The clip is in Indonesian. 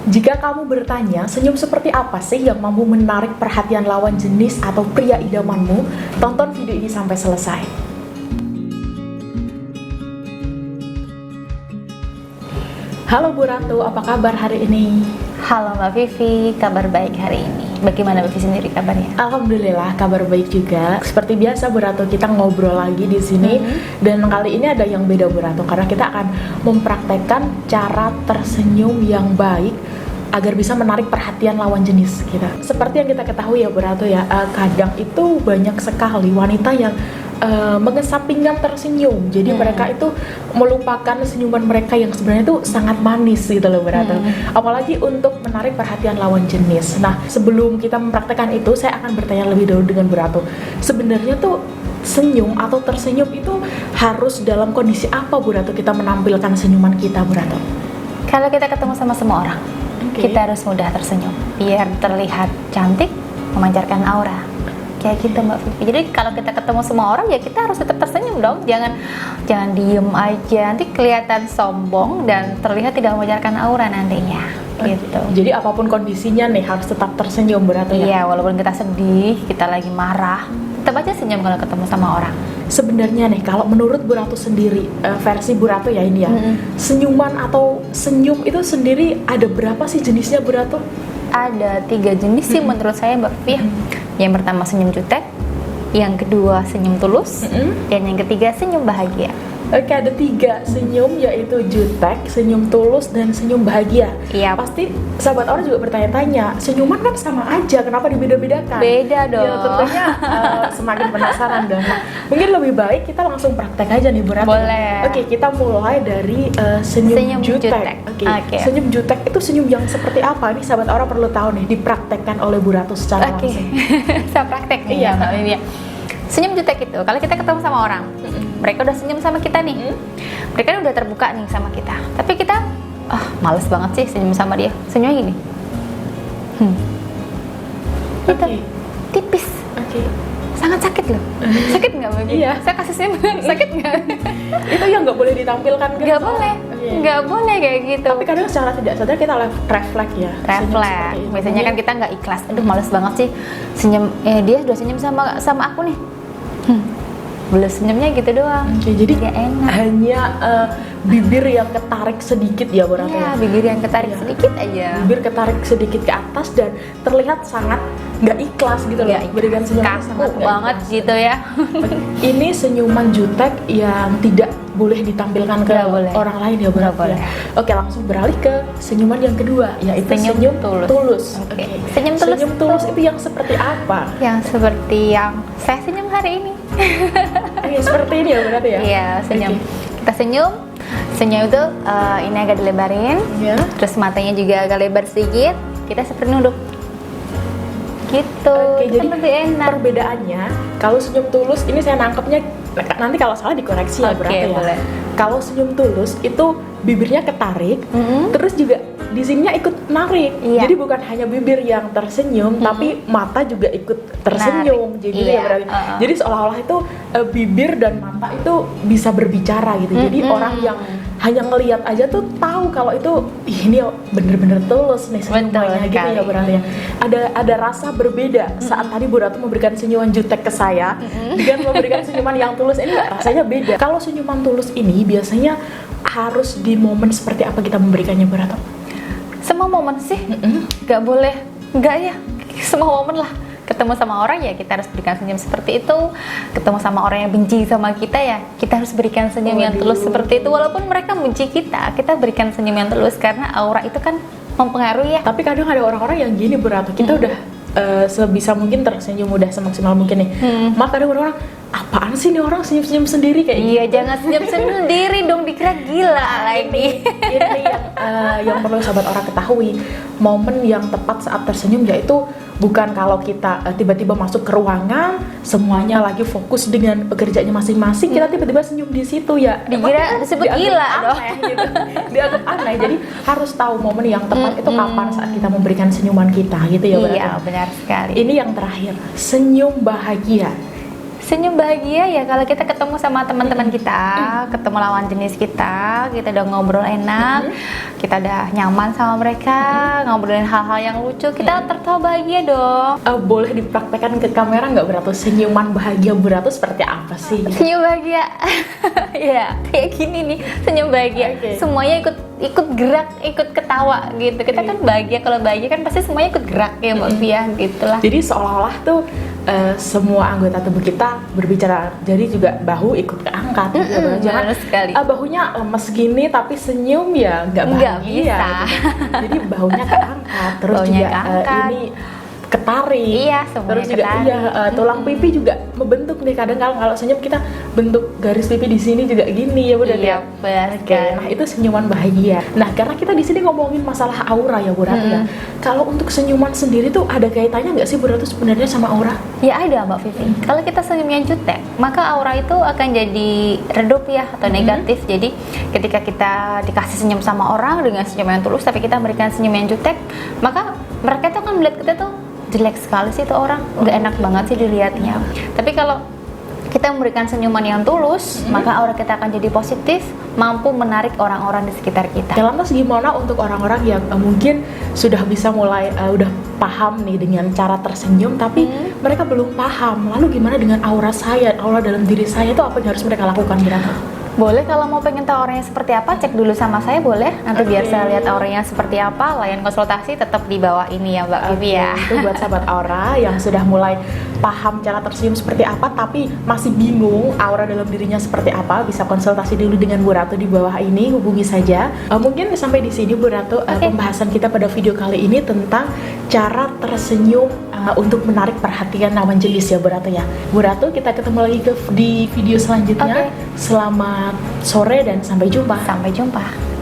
Jika kamu bertanya, senyum seperti apa sih yang mampu menarik perhatian lawan jenis atau pria idamanmu? Tonton video ini sampai selesai. Halo Bu Ratu, apa kabar hari ini? Halo Mbak Vivi, kabar baik hari ini. Bagaimana Mbak Vivi sendiri kabarnya? Alhamdulillah, kabar baik juga. Seperti biasa Bu Ratu, kita ngobrol lagi di sini. Dan kali ini ada yang beda Bu Ratu, karena kita akan mempraktekkan cara tersenyum yang baik agar bisa menarik perhatian lawan jenis kita. Seperti yang kita ketahui ya Bu Ratu ya, kadang itu banyak sekali wanita yang mengesampingkan tersenyum. Jadi mereka itu melupakan senyuman mereka yang sebenarnya itu sangat manis gitu loh Bu Ratu. Apalagi untuk menarik perhatian lawan jenis. Nah, sebelum kita mempraktekkan itu, saya akan bertanya lebih dahulu dengan Bu Ratu. Sebenarnya tuh senyum atau tersenyum itu harus dalam kondisi apa Bu Ratu kita menampilkan senyuman kita Bu Ratu? Kalau kita ketemu sama semua orang, kita harus mudah tersenyum biar terlihat cantik, memancarkan aura. Kayak gitu Mbak Vivi. Jadi kalau kita ketemu semua orang ya kita harus tetap tersenyum dong. Jangan diem aja. Nanti kelihatan sombong dan terlihat tidak memancarkan aura nantinya. Gitu. Jadi apapun kondisinya nih harus tetap tersenyum berarti ya? Iya, walaupun kita sedih, kita lagi marah, tetap aja senyum kalau ketemu sama orang. Sebenarnya nih kalau menurut Bu Ratu sendiri, versi Bu Ratu ya ini ya, senyuman atau senyum itu sendiri ada berapa sih jenisnya Bu Ratu? Ada 3 jenis sih menurut saya Mbak Vivi. Yang pertama senyum jutek, yang kedua senyum tulus, dan yang ketiga senyum bahagia. Oke, ada 3 senyum, yaitu jutek, senyum tulus, dan senyum bahagia. Iya. Pasti sahabat orang juga bertanya-tanya, senyuman kan sama aja, kenapa dibeda-bedakan? Beda dong. Ya tentunya semakin penasaran dong. Nah, mungkin lebih baik kita langsung praktek aja nih Bu Ratu. Boleh. Oke, kita mulai dari senyum jutek. Oke. Senyum jutek itu senyum yang seperti apa? Ini sahabat orang perlu tahu nih, dipraktekkan oleh Bu Ratu secara langsung. Saya praktek nih Iya. Mbak Vivi. Senyum jutek itu, kalau kita ketemu sama orang, mereka udah senyum sama kita nih, mereka udah terbuka nih sama kita, tapi kita, males banget sih senyum sama dia, senyumnya gini, gitu, tipis, sangat sakit loh, sakit nggak Mbak Vivi? Iya. Saya kasih senyum, sakit nggak? Itu yang nggak boleh ditampilkan kan? Nggak boleh, nggak boleh kayak gitu. Tapi kadang secara tidak sadar kita refleks ya. Refleks. Biasanya kan kita nggak ikhlas. Aduh males banget sih senyum. Dia udah senyum sama aku nih. Belum senyumnya gitu doang. Oke, jadi nggak enak. hanya bibir yang ketarik sedikit ya Bu Ratu. Iya, bibir yang ketarik sedikit aja. Bibir ketarik sedikit ke atas dan terlihat sangat nggak ikhlas gitu loh. Berikan senyuman Kaku sangat nggak banget ikhlas. gitu ya. Ini senyuman jutek yang tidak boleh ditampilkan ke Nggak boleh. orang lain ya Bu Nggak Ratu. boleh. Oke, langsung beralih ke senyuman yang kedua, yaitu Senyum tulus. Oke. Senyum tulus. Senyum tulus itu yang seperti apa? Yang seperti yang saya senyum hari ini. Seperti ini ya Bu Ratu ya? Iya, senyum. Oke. Kita senyum. Senyum itu ini agak dilebarin. Ya. Terus matanya juga agak lebar sedikit. Kita seperti nunduk. Gitu. Oke, Itu jadi kan lebih enak. perbedaannya kalau senyum tulus ini saya nangkepnya, nanti kalau salah dikoreksi ya Oke, berarti ya. boleh. Kalau senyum tulus itu bibirnya ketarik, terus juga di sininya ikut narik. Iya. Jadi bukan hanya bibir yang tersenyum, tapi mata juga ikut tersenyum. Narik. Jadi Iya. ya berarti. Jadi seolah-olah itu bibir dan mata itu bisa berbicara gitu. Jadi orang yang hanya ngelihat aja tuh tahu kalau itu ini bener-bener tulus nih senyumannya gitu ya berarti ya. Ada rasa berbeda saat tadi Bu Ratu memberikan senyuman jutek ke saya dengan memberikan senyuman yang tulus, ini rasanya beda. Kalau senyuman tulus ini biasanya harus di momen seperti apa kita memberikannya Bu Ratu? Semua momen sih, nggak boleh, nggak ya, semua momen lah. Ketemu sama orang ya kita harus berikan senyum seperti itu. Ketemu sama orang yang benci sama kita ya kita harus berikan senyum yang tulus seperti itu. Walaupun mereka benci kita berikan senyum yang tulus karena aura itu kan mempengaruhi ya. Tapi kadang ada orang-orang yang gini Bu Ratu, kita udah sebisa mungkin tersenyum udah semaksimal mungkin nih. Maka ada orang-orang, apaan sih nih orang senyum-senyum sendiri kayak gitu? Iya, jangan senyum sendiri dong, dikira gila lagi. Ini yang perlu sahabat orang ketahui, momen yang tepat saat tersenyum yaitu bukan kalau kita tiba-tiba masuk ke ruangan semuanya lagi fokus dengan pekerjaannya masing-masing, kita tiba-tiba senyum di situ ya dikira disebut gila dong gitu. Dianggap aneh. Jadi harus tahu momen yang tepat itu kapan saat kita memberikan senyuman kita gitu ya. Iya, benar sekali. Ini yang terakhir, senyum bahagia. Senyum bahagia ya kalau kita ketemu sama teman-teman kita, ketemu lawan jenis kita udah ngobrol enak, kita udah nyaman sama mereka, ngobrolin hal-hal yang lucu, kita tertawa bahagia dong. Boleh dipraktekkan ke kamera nggak Bu Ratu? Senyuman bahagia Bu Ratu seperti apa sih? Senyum bahagia, ya kayak gini nih, senyum bahagia. Oke. Semuanya ikut gerak, ikut ketawa gitu. Kita kan bahagia, kalau bahagia kan pasti semuanya ikut gerak ya Mbak Via, gitulah. Jadi seolah-olah tuh semua anggota tubuh kita berbicara, jadi juga bahu ikut keangkat gitu. Jangan benar sekali. Bahunya lemes gini tapi senyum ya nggak Nggak bahagia bisa. gitu. Jadi bahunya keangkat, terus Bahunya juga keangkat. ini ketarik. Iya, semuanya Terus juga ketarik. tulang pipi juga membentuk nih. Kadang kalau senyum kita bentuk garis pipi di sini juga gini ya Bu Ratu Iya, ya. benar Oke, sekali. nah itu senyuman bahagia. Nah, karena kita di sini ngomongin masalah aura ya Bu Ratu ya. Kalau untuk senyuman sendiri tuh ada kaitannya nggak sih Bu Ratu sebenarnya sama aura? Ya ada Mbak Vivi. Kalau kita senyumnya jutek, maka aura itu akan jadi redup ya atau negatif. Jadi ketika kita dikasih senyum sama orang dengan senyum yang tulus, tapi kita memberikan senyum yang jutek, maka mereka tuh akan melihat kita tuh jelek sekali sih tuh orang, nggak enak banget sih dilihatnya. Tapi kalau kita memberikan senyuman yang tulus, maka aura kita akan jadi positif, mampu menarik orang-orang di sekitar kita. Ya, lantas gimana untuk orang-orang yang mungkin sudah bisa mulai udah paham nih dengan cara tersenyum tapi mereka belum paham. Lalu gimana dengan aura saya, aura dalam diri saya itu apa yang harus mereka lakukan Bu Ratu? Boleh, kalau mau pengen tahu auranya seperti apa, cek dulu sama saya boleh. Nanti biar Oke. saya lihat auranya seperti apa. Layan konsultasi tetap di bawah ini ya Mbak Vivi ya. Itu buat sahabat aura yang sudah mulai paham cara tersenyum seperti apa tapi masih bingung aura dalam dirinya seperti apa, bisa konsultasi dulu dengan Bu Ratu di bawah ini, hubungi saja. Mungkin sampai di sini Bu Ratu pembahasan kita pada video kali ini tentang cara tersenyum untuk menarik perhatian lawan jenis ya Bu Ratu ya. Bu Ratu, kita ketemu lagi di video selanjutnya. Oke. Selamat sore dan sampai jumpa. Sampai jumpa.